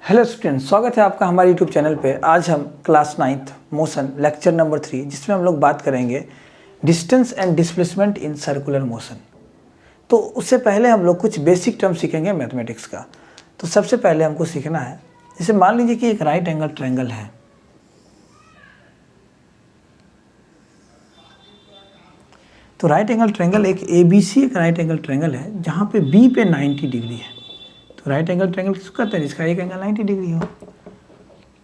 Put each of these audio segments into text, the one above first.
Hello students, स्वागत है आपका हमारे यूट्यूब चैनल पे। आज हम class 9th motion lecture number 3 जिसमें हम लोग बात करेंगे distance and displacement in circular motion. तो उससे पहले हम लोग कुछ बेसिक टर्म सीखेंगे मैथमेटिक्स का। तो सबसे पहले हमको सीखना है, जैसे मान लीजिए कि एक राइट एंगल ट्रायंगल है। तो राइट एंगल ट्रायंगल एक ABC एक राइट एंगल ट्रायंगल है जहाँ पे B पे 90 डिग्री है। तो राइट एंगल ट्रायंगल किसको कहते हैं? जिसका एक एंगल 90 डिग्री हो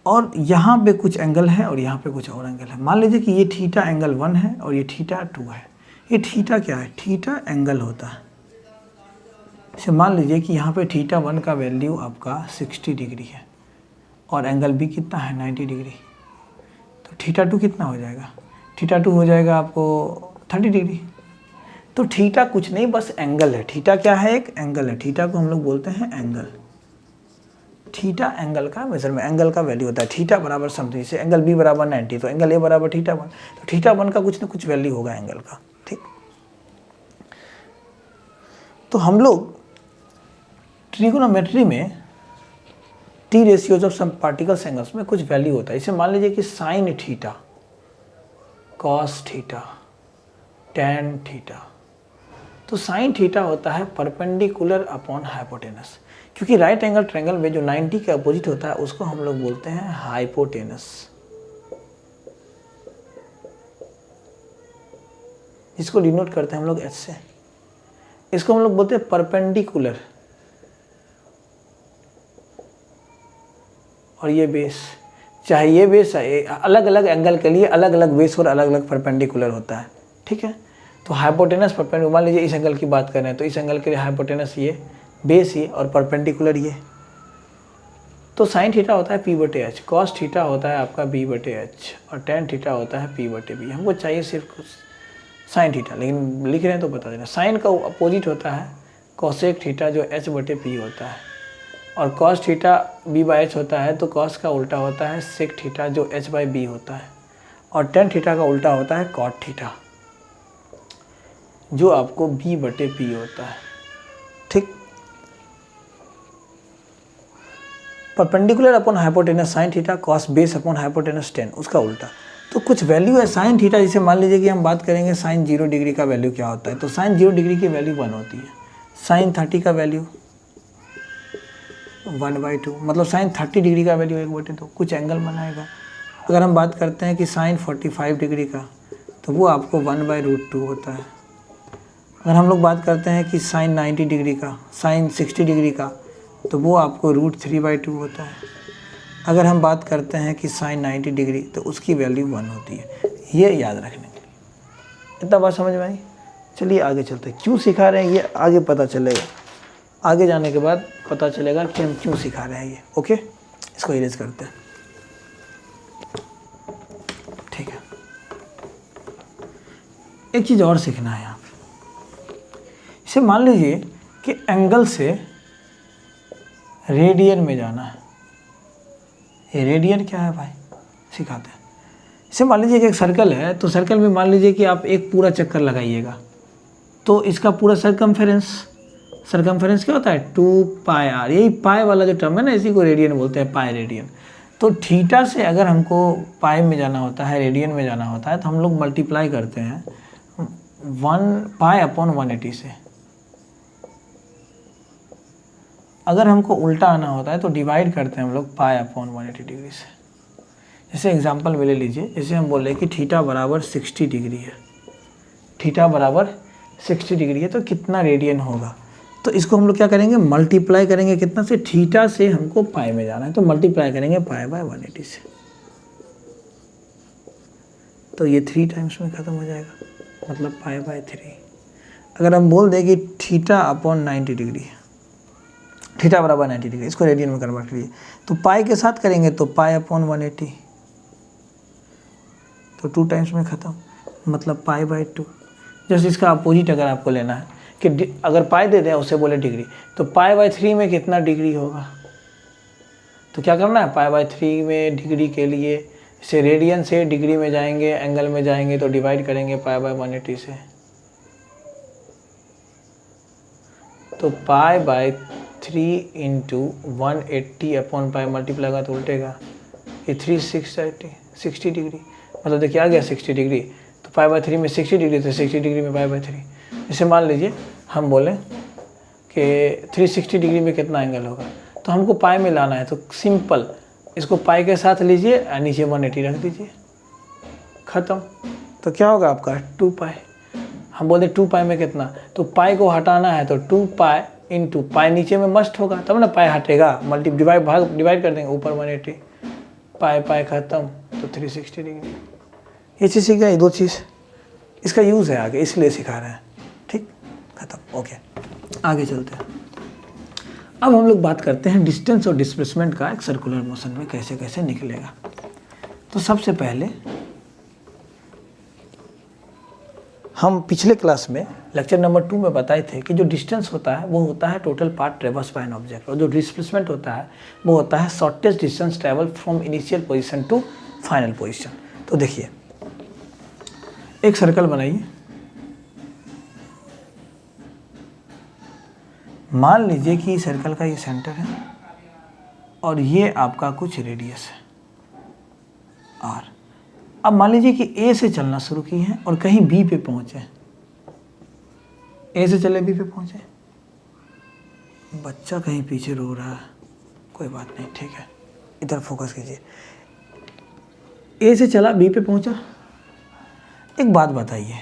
और यहाँ पे कुछ एंगल है और यहाँ पे कुछ और एंगल है। मान लीजिए कि ये थीटा एंगल 1 है और ये थीटा 2 है। ये थीटा क्या है? थीटा एंगल होता है। जैसे मान लीजिए कि यहाँ पे थीटा 1 का वैल्यू आपका 60 डिग्री है और एंगल भी कितना है? 90 डिग्री। तो थीटा 2 कितना हो जाएगा? थीटा 2 हो जाएगा आपको 30 डिग्री। तो थीटा कुछ नहीं, बस एंगल है। थीटा क्या है? एक एंगल है। थीटा को हम लोग बोलते हैं एंगल। थीटा एंगल का मेजरमेंट, एंगल का वैल्यू होता है। थीटा बराबर समथिंग, जैसे एंगल बी बराबर 90 तो एंगल ए बराबर थीटा 1। तो थीटा 1 का कुछ ना कुछ वैल्यू होगा एंगल का, ठीक। तो हम लोग ट्रिगोनोमेट्री में T ratios of some particular angles में कुछ वैल्यू होता है। इसे मान लीजिए कि sine theta, cos theta, tan theta. तो साइन थीटा होता है परपेंडिकुलर अपॉन हाइपोटेनस, क्योंकि राइट एंगल ट्रायंगल में जो 90 के अपोजिट होता है उसको हम लोग बोलते हैं हाइपोटेनस, जिसको डिनोट करते हैं हम लोग एच से। इसको हम लोग बोलते हैं परपेंडिकुलर। और ये बेस, चाहे ये बेस अलग अलग एंगल के लिए अलग अलग बेस और अलग अलग परपेंडिकुलर होता है, ठीक है। तो हाइपोटेनस परपेंडिकुलर, मान लीजिए इस एंगल की बात करें तो इस एंगल के लिए हाइपोटेनस ये, बेस ये और परपेंडिकुलर ये। तो साइन थीटा होता है P/H, कॉस थीटा होता है आपका B/H और टैन थीटा होता है P/B। हमको चाहिए सिर्फ कुछ साइन थीटा, लेकिन लिख रहे हैं तो बता देना। साइन का अपोजिट होता है कॉसेक थीटा जो H/P होता है, और कॉस थीटा B/H होता है तो कॉस का उल्टा होता है सेक थीटा जो H/B होता है, और टैन थीटा का उल्टा होता है कॉट थीटा जो आपको B/P होता है, ठीक। Perpendicular upon hypotenuse sign theta, cos base upon hypotenuse tan, उसका उल्टा। तो कुछ वैल्यू है साइन थीटा, जैसे मान लीजिए कि हम बात करेंगे साइन 0 डिग्री का वैल्यू क्या होता है। तो साइन 0 डिग्री की वैल्यू 1 होती है। साइन 30 का वैल्यू 1/2, मतलब साइन 30 डिग्री का वैल्यू 1/2 कुछ एंगल बनाएगा। अगर हम बात करते हैं कि साइन 45 डिग्री का तो वो आपको 1/√2 होता है। अगर हम लोग बात करते हैं कि साइन 90 डिग्री का, साइन 60 डिग्री का, तो वो आपको √3/2 होता है। अगर हम बात करते हैं कि साइन 90 डिग्री तो उसकी वैल्यू 1 होती है। ये याद रखने के लिए। इतना बात समझ में आई? चलिए आगे चलते हैं। क्यों सिखा रहे हैं ये आगे पता चलेगा, आगे जाने के बाद पता चलेगा कि हम क्यों सिखा रहे हैं ये। ओके, इसको इरेज करते हैं, ठीक है। एक चीज़ और सीखना है यहाँ पे। इसे मान लीजिए कि एंगल से रेडियन में जाना है। ये रेडियन क्या है भाई, सिखाते हैं। इसे मान लीजिए कि एक सर्कल है, तो सर्कल में मान लीजिए कि आप एक पूरा चक्कर लगाइएगा, तो इसका पूरा सरकमफेरेंस क्या होता है? 2πr। यही पाई वाला जो टर्म है ना, इसी को रेडियन बोलते हैं, पाई रेडियन। तो थीटा से अगर हमको पाई में जाना होता है, रेडियन में जाना होता है, तो हम लोग मल्टीप्लाई करते हैं 1π/180 से। अगर हमको उल्टा आना होता है तो डिवाइड करते हैं हम लोग π/180 डिग्री से। जैसे एग्जांपल में ले लीजिए, जैसे हम बोले कि थीटा बराबर 60 डिग्री है, थीटा बराबर 60 डिग्री है, तो कितना रेडियन होगा? तो इसको हम लोग क्या करेंगे? मल्टीप्लाई करेंगे कितना से? थीटा से हमको पाई में जाना है तो मल्टीप्लाई करेंगे π/180 से। तो ये 3 टाइम्स में ख़त्म हो जाएगा, मतलब π/3। अगर हम बोल दें कि थीटा अपॉन 90 डिग्री है, थीटा बराबर 90 डिग्री, इसको रेडियन में कन्वर्ट करिए तो पाई के साथ करेंगे तो π/180, तो 2 टाइम्स में ख़त्म, मतलब π/2। जैसे इसका अपोजिट अगर आपको लेना है कि अगर पाई दे दें उसे बोले डिग्री, तो π/3 में कितना डिग्री होगा? तो क्या करना है? π/3 में डिग्री के लिए इसे रेडियन से डिग्री में जाएंगे, एंगल में जाएंगे तो डिवाइड करेंगे π/180 से। तो 3 इंटू 180 अपॉन पाई मल्टीप्लाई तो उल्टेगा, ये 360 डिग्री, मतलब देखिए आ गया 60 डिग्री, तो पाई बाई 3 में 60 डिग्री, तो 60 डिग्री में पाई बाई 3। जैसे मान लीजिए हम बोलें कि 360 डिग्री में कितना एंगल होगा, तो हमको पाई में लाना है, तो सिंपल इसको पाई के साथ लीजिए और नीचे 180 रख दीजिए, ख़त्म। तो क्या होगा आपका 2 पाई। हम बोलते 2 पाई में कितना, तो पाई को हटाना है तो 2 पाई इंटू पाई नीचे में मस्ट होगा, तब ना पाई हटेगा, डिवाइड कर देंगे, ऊपर 180, पाई पाई ख़त्म, तो 360 डिग्री। ये चीज़ सीख गए, 2 चीज़, इसका यूज़ है आगे, इसलिए सिखा रहे हैं, ठीक, ख़त्म, ओके। आगे चलते हैं। अब हम लोग बात करते हैं डिस्टेंस और डिस्प्लेसमेंट का एक सर्कुलर मोशन में कैसे कैसे निकलेगा। तो सबसे पहले हम पिछले क्लास में लेक्चर नंबर 2 में बताए थे कि जो डिस्टेंस होता है वो होता है total path traverse by an object, और जो डिस्प्लेसमेंट होता है वो होता है shortest distance travel from initial position to final position. तो देखिए एक सर्कल बनाइए, मान लीजिए कि सर्कल का ये सेंटर है और ये आपका कुछ रेडियस है आर। अब मान लीजिए कि ए से चलना शुरू की है और कहीं बी पे पहुंचे, ए से चले बी पे पहुंचे, बच्चा कहीं पीछे रो रहा है, कोई बात नहीं, ठीक है, इधर फोकस कीजिए। ए से चला बी पे पहुंचा। एक बात बताइए,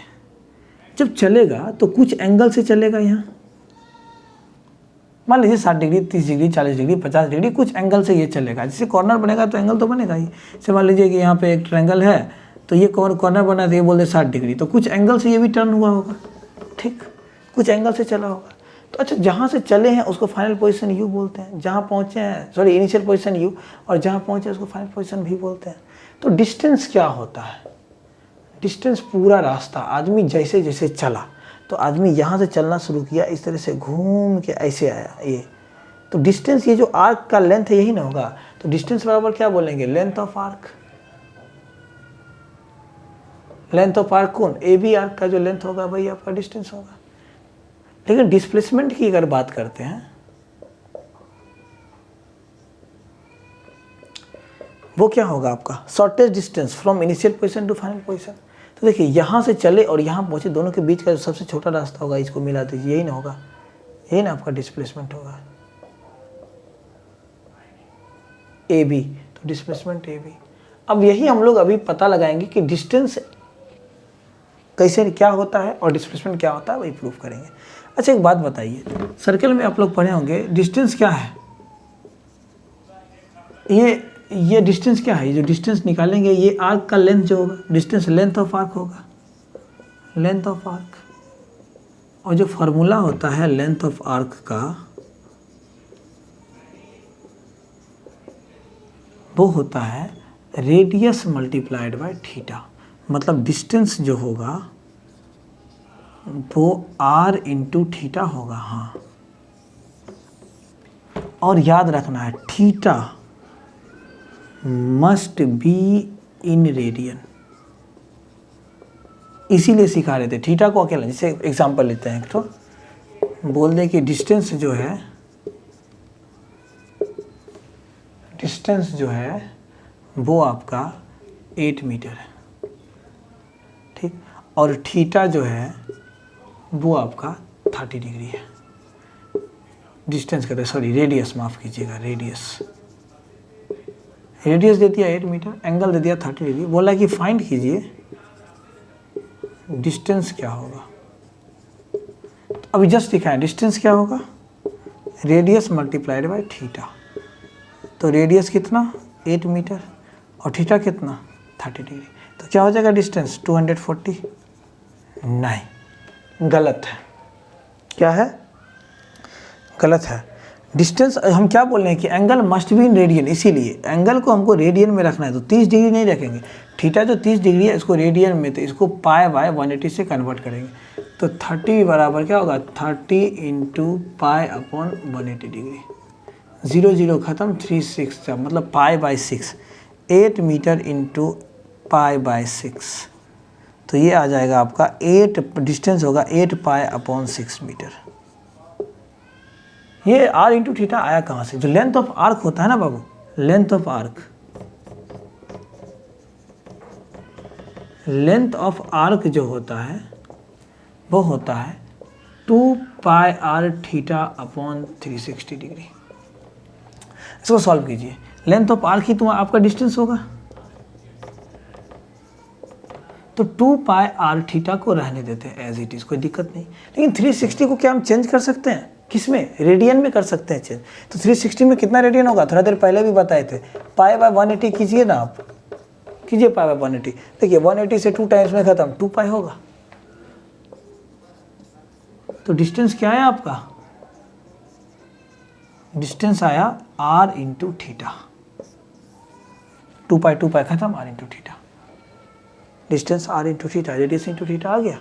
जब चलेगा तो कुछ एंगल से चलेगा, यहाँ मान लीजिए 60 डिग्री, 30 डिग्री, 40 डिग्री, 50 डिग्री, कुछ एंगल से ये चलेगा। जैसे कॉर्नर बनेगा तो एंगल तो बनेगा ही। जैसे मान लीजिए कि यहाँ पे एक ट्रायंगल है, तो ये कॉर्नर बना है, तो ये बोल दे 60 डिग्री, तो कुछ एंगल से ये भी टर्न हुआ होगा, ठीक, कुछ एंगल से चला होगा। तो अच्छा, जहाँ से चले हैं उसको फाइनल पोजीशन यू बोलते हैं, जहाँ पहुँचे हैं, सॉरी इनिशियल पोजीशन यू, और जहाँ पहुँचे उसको फाइनल पोजीशन भी बोलते हैं। तो डिस्टेंस क्या होता है, डिस्टेंस पूरा रास्ता आदमी जैसे जैसे चला, तो आदमी यहाँ से चलना शुरू किया, इस तरह से घूम के ऐसे आया ये, तो डिस्टेंस, ये जो आर्क का लेंथ है यही ना होगा। तो डिस्टेंस बराबर क्या बोलेंगे, length of arc. Length of arc कौन, ए बी आर्क का जो लेंथ होगा वही आपका डिस्टेंस होगा। लेकिन डिस्प्लेसमेंट की अगर बात करते हैं, वो क्या होगा आपका shortest distance from initial position to final position. तो देखिए यहाँ से चले और यहाँ पहुँचे, दोनों के बीच का जो सबसे छोटा रास्ता होगा इसको मिला दीजिए, यही ना होगा, यही ना आपका डिस्प्लेसमेंट होगा, ए बी, तो डिस्प्लेसमेंट ए बी। अब यही हम लोग अभी पता लगाएंगे कि डिस्टेंस कैसे क्या होता है और डिस्प्लेसमेंट क्या होता है, वही प्रूफ करेंगे। अच्छा एक बात बताइए, सर्कल में आप लोग पढ़े होंगे डिस्टेंस क्या है, ये डिस्टेंस क्या है, ये जो डिस्टेंस निकालेंगे ये आर्क का लेंथ जो होगा, डिस्टेंस लेंथ ऑफ आर्क होगा, लेंथ ऑफ आर्क। और जो फार्मूला होता है लेंथ ऑफ आर्क का, वो होता है रेडियस मल्टीप्लाइड बाय थीटा। मतलब डिस्टेंस जो होगा वो r इंटू थीटा होगा, हाँ। और याद रखना है theta must be in radian, इसीलिए सिखा रहे थे थीटा को अकेला। जैसे एग्जांपल लेते हैं, तो बोल दें कि डिस्टेंस जो है वो आपका 8 मीटर है, ठीक, और थीटा जो है वो आपका 30 डिग्री है। डिस्टेंस कहते हैं, सॉरी रेडियस, माफ़ कीजिएगा, रेडियस दे दिया 8 मीटर, एंगल दे दिया 30 डिग्री, बोला कि फाइंड कीजिए डिस्टेंस क्या होगा। तो अभी जस्ट दिखाएं डिस्टेंस क्या होगा, रेडियस मल्टीप्लाइड बाय थीटा। तो रेडियस कितना 8 मीटर और थीटा कितना 30 डिग्री, तो क्या हो जाएगा डिस्टेंस 240। नहीं, गलत है। क्या है, गलत है। डिस्टेंस हम क्या बोल रहे हैं कि angle must be in radian, इसीलिए एंगल को हमको रेडियन में रखना है, तो 30 डिग्री नहीं रखेंगे। थीटा जो 30 डिग्री है इसको रेडियन में, तो इसको पाई बाय 180 से कन्वर्ट करेंगे, तो 30 बराबर क्या होगा 30 इंटू पाई अपॉन 180 डिग्री, 0 0 खत्म, 3 6 मतलब pi by 6, 8 metre into pi by 6, तो ये आ जाएगा आपका 8, डिस्टेंस होगा 8 पाई अपॉन 6 मीटर। ये r इंटू थीटा आया कहाँ से? जो लेंथ ऑफ आर्क होता है ना बाबू, लेंथ ऑफ आर्क जो होता है वो होता है 2 पाई r थीटा अपॉन 360 डिग्री। इसको सॉल्व कीजिए। लेंथ ऑफ आर्क ही तो आपका डिस्टेंस होगा, तो 2 पाई r थीटा को रहने देते हैं एज इट इज, कोई दिक्कत नहीं। लेकिन 360 को क्या हम चेंज कर सकते हैं? किसमें? रेडियन में कर सकते हैं चेंज। तो 360 में कितना रेडियन होगा? थोड़ा देर पहले भी बताए थे, पाई बाय 180 कीजिए ना आप, कीजिए पाई बाय 180। देखिए 180 से 2 टाइम्स में खत्म, 2 पाई होगा। तो डिस्टेंस क्या आया आपका? डिस्टेंस आया r इंटू थीटा। 2 पाई खत्म, r into theta. Distance r into theta, radius into theta आ गया।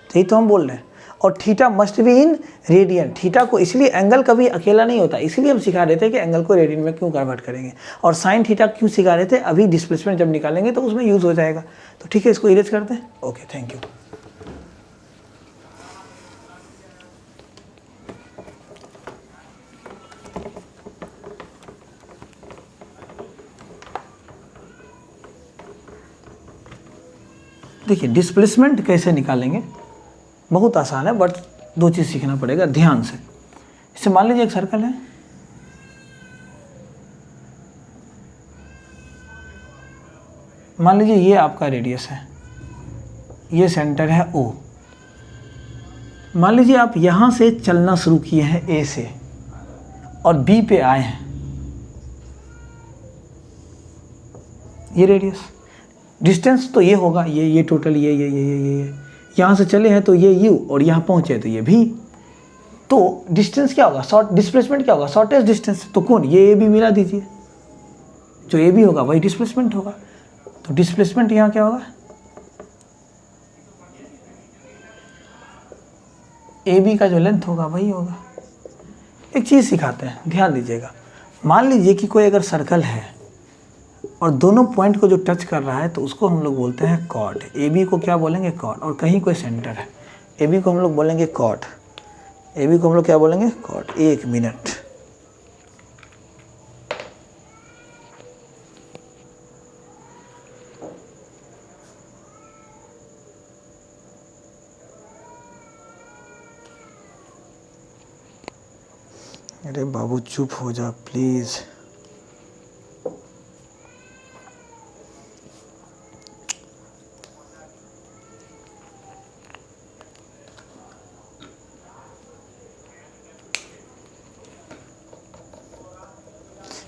यही तो हम बोल रहे हैं। और theta must be in radian. थीटा को इसलिए एंगल कभी अकेला नहीं होता, इसलिए हम सिखा रहे थे कि एंगल को रेडियन में क्यों कन्वर्ट करेंगे। और साइन थीटा क्यों सिखा रहे थे? अभी डिस्प्लेसमेंट जब निकालेंगे तो उसमें यूज़ हो जाएगा। तो ठीक है, इसको इरेज करते हैं। Okay, thank you. देखिए डिस्प्लेसमेंट कैसे निकालेंगे, बहुत आसान है, बट 2 चीज़ सीखना पड़ेगा ध्यान से। इसे मान लीजिए एक सर्कल है, मान लीजिए ये आपका रेडियस है, ये सेंटर है O। मान लीजिए आप यहाँ से चलना शुरू किए हैं A से और B पे आए हैं, ये रेडियस। डिस्टेंस तो ये होगा, ये टोटल ये यहाँ से चले हैं तो ये U, और यहाँ पहुँचे तो ये भी। तो डिस्टेंस क्या होगा? शॉर्ट डिस्प्लेसमेंट क्या होगा? Shortest distance. तो कौन? ये AB मिला दीजिए, जो AB होगा वही डिस्प्लेसमेंट होगा। तो डिस्प्लेसमेंट यहाँ क्या होगा? AB का जो लेंथ होगा वही होगा। एक चीज़ सिखाते हैं, ध्यान दीजिएगा। मान लीजिए कि कोई अगर सर्कल है और दोनों पॉइंट को जो टच कर रहा है तो उसको हम लोग बोलते हैं कॉर्ड। AB को क्या बोलेंगे? कॉर्ड। और कहीं कोई सेंटर है, AB को हम लोग बोलेंगे कॉर्ड। AB को हम लोग क्या बोलेंगे? कॉर्ड। 1 मिनट। अरे बाबू चुप हो जा प्लीज़।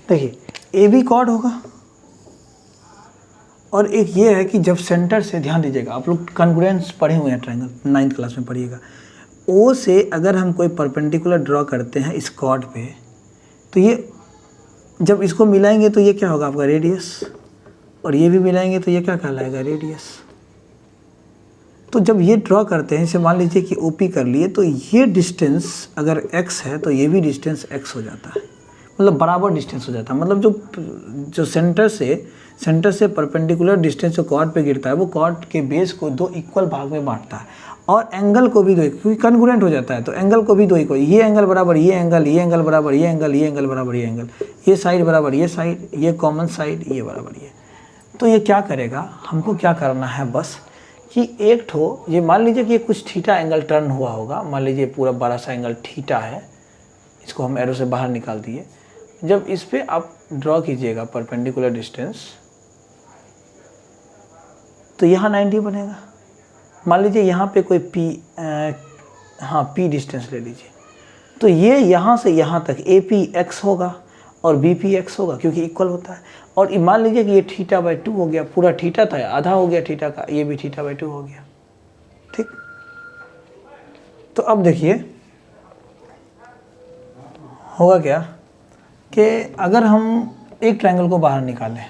देखिए AB कॉर्ड होगा, और एक ये है कि जब सेंटर से, ध्यान दीजिएगा, आप लोग कॉन्ग्रुएंस पढ़े हुए हैं, ट्रायंगल 9th क्लास में पढ़िएगा। O से अगर हम कोई परपेंडिकुलर ड्रॉ करते हैं इस कॉर्ड पे, तो ये जब इसको मिलाएंगे तो ये क्या होगा? आपका रेडियस। और ये भी मिलाएंगे तो ये क्या कहलाएगा? रेडियस। तो जब ये ड्रॉ करते हैं, इसे मान लीजिए कि OP कर लिए, तो ये डिस्टेंस अगर x है तो ये भी डिस्टेंस x हो जाता है, मतलब बराबर डिस्टेंस हो जाता है। मतलब जो सेंटर से परपेंडिकुलर डिस्टेंस जो कॉर्ड पे गिरता है वो कॉर्ड के बेस को 2 इक्वल भाग में बांटता है, और एंगल को भी 2, क्योंकि कॉन्ग्रुएंट हो जाता है तो एंगल को भी 2 इक्वल। ये एंगल बराबर ये एंगल बराबर ये एंगल बराबर ये एंगल, ये साइड बराबर ये साइड, ये कॉमन साइड, ये बराबर ये। तो ये क्या करेगा? हमको क्या करना है बस कि एक ठो, ये मान लीजिए कि ये कुछ थीटा एंगल टर्न हुआ होगा, मान लीजिए पूरा बड़ा सा एंगल थीटा है, इसको हम एरो से बाहर निकाल दिए। जब इस पे आप ड्रॉ कीजिएगा परपेंडिकुलर डिस्टेंस, तो यहाँ 90 बनेगा। मान लीजिए यहाँ पे कोई P डिस्टेंस ले लीजिए, तो ये यहाँ से यहाँ तक AP x होगा और BP x होगा, क्योंकि इक्वल होता है। और मान लीजिए कि ये θ/2 हो गया, पूरा थीटा था, आधा हो गया थीटा का, ये भी θ/2 हो गया। ठीक। तो अब देखिए होगा क्या कि अगर हम एक ट्रायंगल को बाहर निकालें,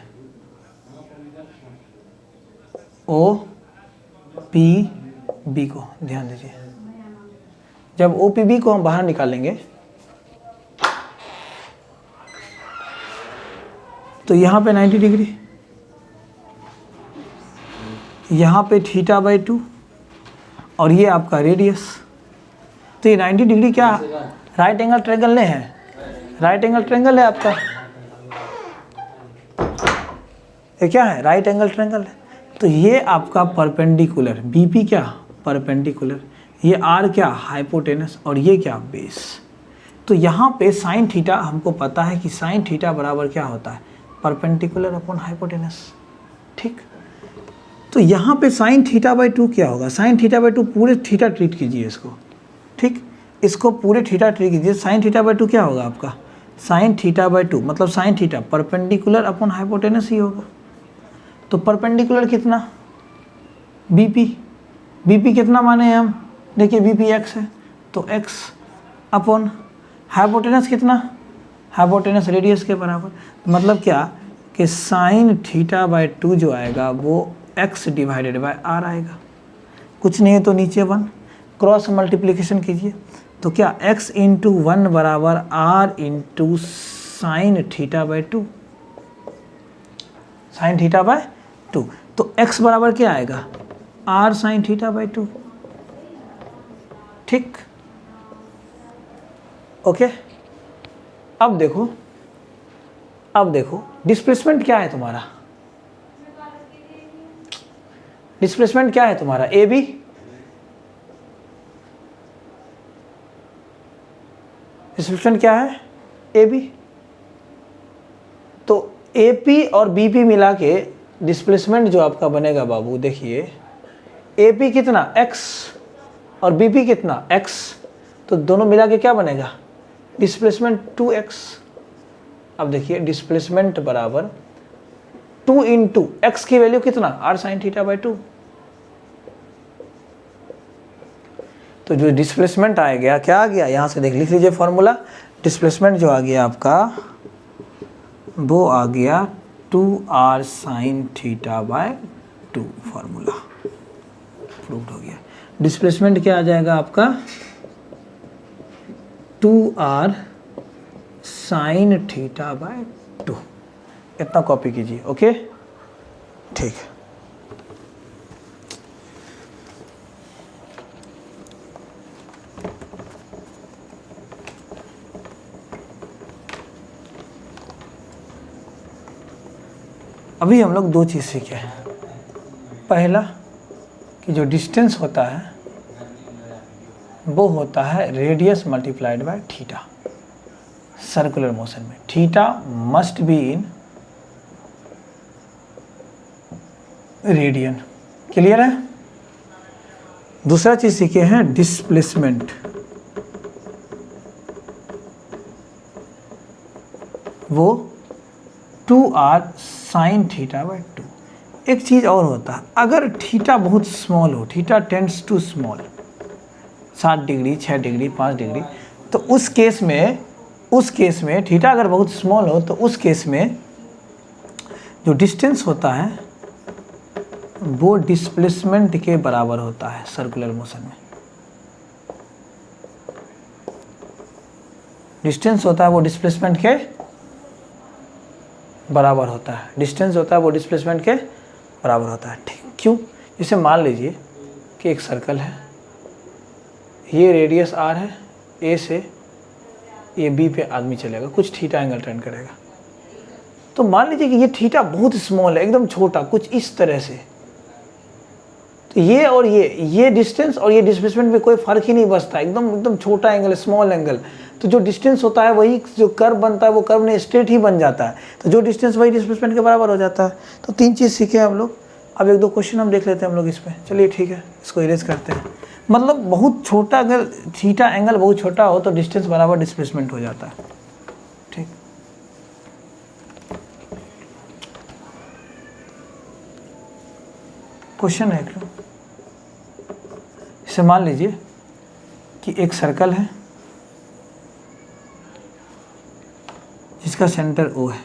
OPB को, ध्यान दीजिए, जब OPB को हम बाहर निकालेंगे तो यहाँ पे 90 डिग्री, यहाँ पे θ/2, और ये आपका रेडियस। तो ये 90 डिग्री क्या राइट एंगल ट्रायंगल नहीं है, राइट एंगल ट्रायंगल है आपका, ये क्या है, राइट एंगल ट्रायंगल है। तो ये आपका परपेंडिकुलर, बीपी क्या, परपेंडिकुलर, ये आर क्या, हाइपोटेनस, और ये क्या, बेस। तो यहाँ पे साइन थीटा हमको पता है कि साइन थीटा बराबर क्या होता है, परपेंडिकुलर अपॉन हाइपोटेनस, ठीक। तो यहाँ पे साइन थीटा बाई 2 क्या होगा, साइन थीटा बाई 2 पूरे थीटा ट्रीट कीजिए इसको, ठीक, इसको पूरे थीटा ट्रीट कीजिए। साइन थीटा बाई 2 क्या होगा आपका, साइन थीटा बाई 2 मतलब sine theta perpendicular upon hypotenuse ही होगा। तो परपेंडिकुलर कितना, बीपी, बीपी कितना माने हैं हम, देखिए बीपी एक्स है तो एक्स अपॉन हाइपोटेनस कितना, हाइपोटेनस रेडियस के बराबर। मतलब क्या कि साइन थीटा बाई 2 जो आएगा वो x डिवाइडेड बाय r आएगा, कुछ नहीं है तो नीचे 1, क्रॉस मल्टीप्लिकेशन कीजिए तो क्या x इंटू 1 बराबर r into sine theta by 2, sine theta by 2। तो x बराबर क्या आएगा, r साइन थीटा बाई 2, ठीक, ओके। अब देखो डिस्प्लेसमेंट क्या है तुम्हारा, डिस्प्लेसमेंट क्या है तुम्हारा, ए बी, डिस्प्लेसमेंट क्या है, ए बी। तो ए पी और बी पी मिला के डिस्प्लेसमेंट जो आपका बनेगा बाबू, देखिए ए पी कितना x और बी पी कितना x, तो दोनों मिला के क्या बनेगा, डिस्प्लेसमेंट 2x। अब देखिए डिस्प्लेसमेंट बराबर 2 इंटू एक्स की वैल्यू कितना, r साइन थीटा बाई 2। तो जो डिस्प्लेसमेंट आ गया, क्या आ गया, यहाँ से लिख लीजिए फॉर्मूला, डिस्प्लेसमेंट जो आ गया आपका वो आ गया 2r sine theta by 2, formula proved हो गया। डिस्प्लेसमेंट क्या आ जाएगा आपका, 2r साइन थीटा बाय 2, इतना कॉपी कीजिए, ओके, ठीक है। अभी हम लोग दो चीज़ सीखे हैं। पहला कि जो डिस्टेंस होता है वो होता है radius multiplied by theta, circular motion में theta must be in radian, clear है। दूसरा चीज सीखे हैं डिस्प्लेसमेंट, वो 2r साइन थीटा बाई 2। एक चीज़ और होता है, अगर थीटा बहुत स्मॉल हो, theta tends to small, 7 degree, 6 degree, 5 degree, तो उस केस में थीटा अगर बहुत स्मॉल हो तो उस केस में जो डिस्टेंस होता है वो डिस्प्लेसमेंट के बराबर होता है सर्कुलर मोशन में। डिस्टेंस होता है वो डिस्प्लेसमेंट के बराबर होता है, डिस्टेंस होता है वो डिस्प्लेसमेंट के बराबर होता है, ठीक। क्यों, जैसे मान लीजिए कि एक सर्कल है, ये रेडियस r है, a से ये b पे आदमी चलेगा, कुछ थीटा एंगल टर्न करेगा, तो मान लीजिए कि ये थीटा बहुत स्मॉल है, एकदम छोटा, कुछ इस तरह से, तो ये और ये डिस्टेंस और ये डिस्प्लेसमेंट में कोई फर्क ही नहीं बचता, एकदम छोटा एंगल, स्मॉल एंगल। तो जो डिस्टेंस होता है वही जो कर्व बनता है वो कर्व ने स्ट्रेट ही बन जाता है, तो जो डिस्टेंस वही डिस्प्लेसमेंट के बराबर हो जाता है। तो 3 चीज़ सीखे हम लोग। अब 1-2 क्वेश्चन हम देख लेते हैं हम लोग इस पर, चलिए ठीक है, इसको इरेज करते हैं। मतलब बहुत छोटा, अगर थीटा एंगल बहुत छोटा हो तो डिस्टेंस बराबर डिस्प्लेसमेंट हो जाता है, ठीक। क्वेश्चन है, इसे मान लीजिए कि एक सर्कल है जिसका सेंटर O है,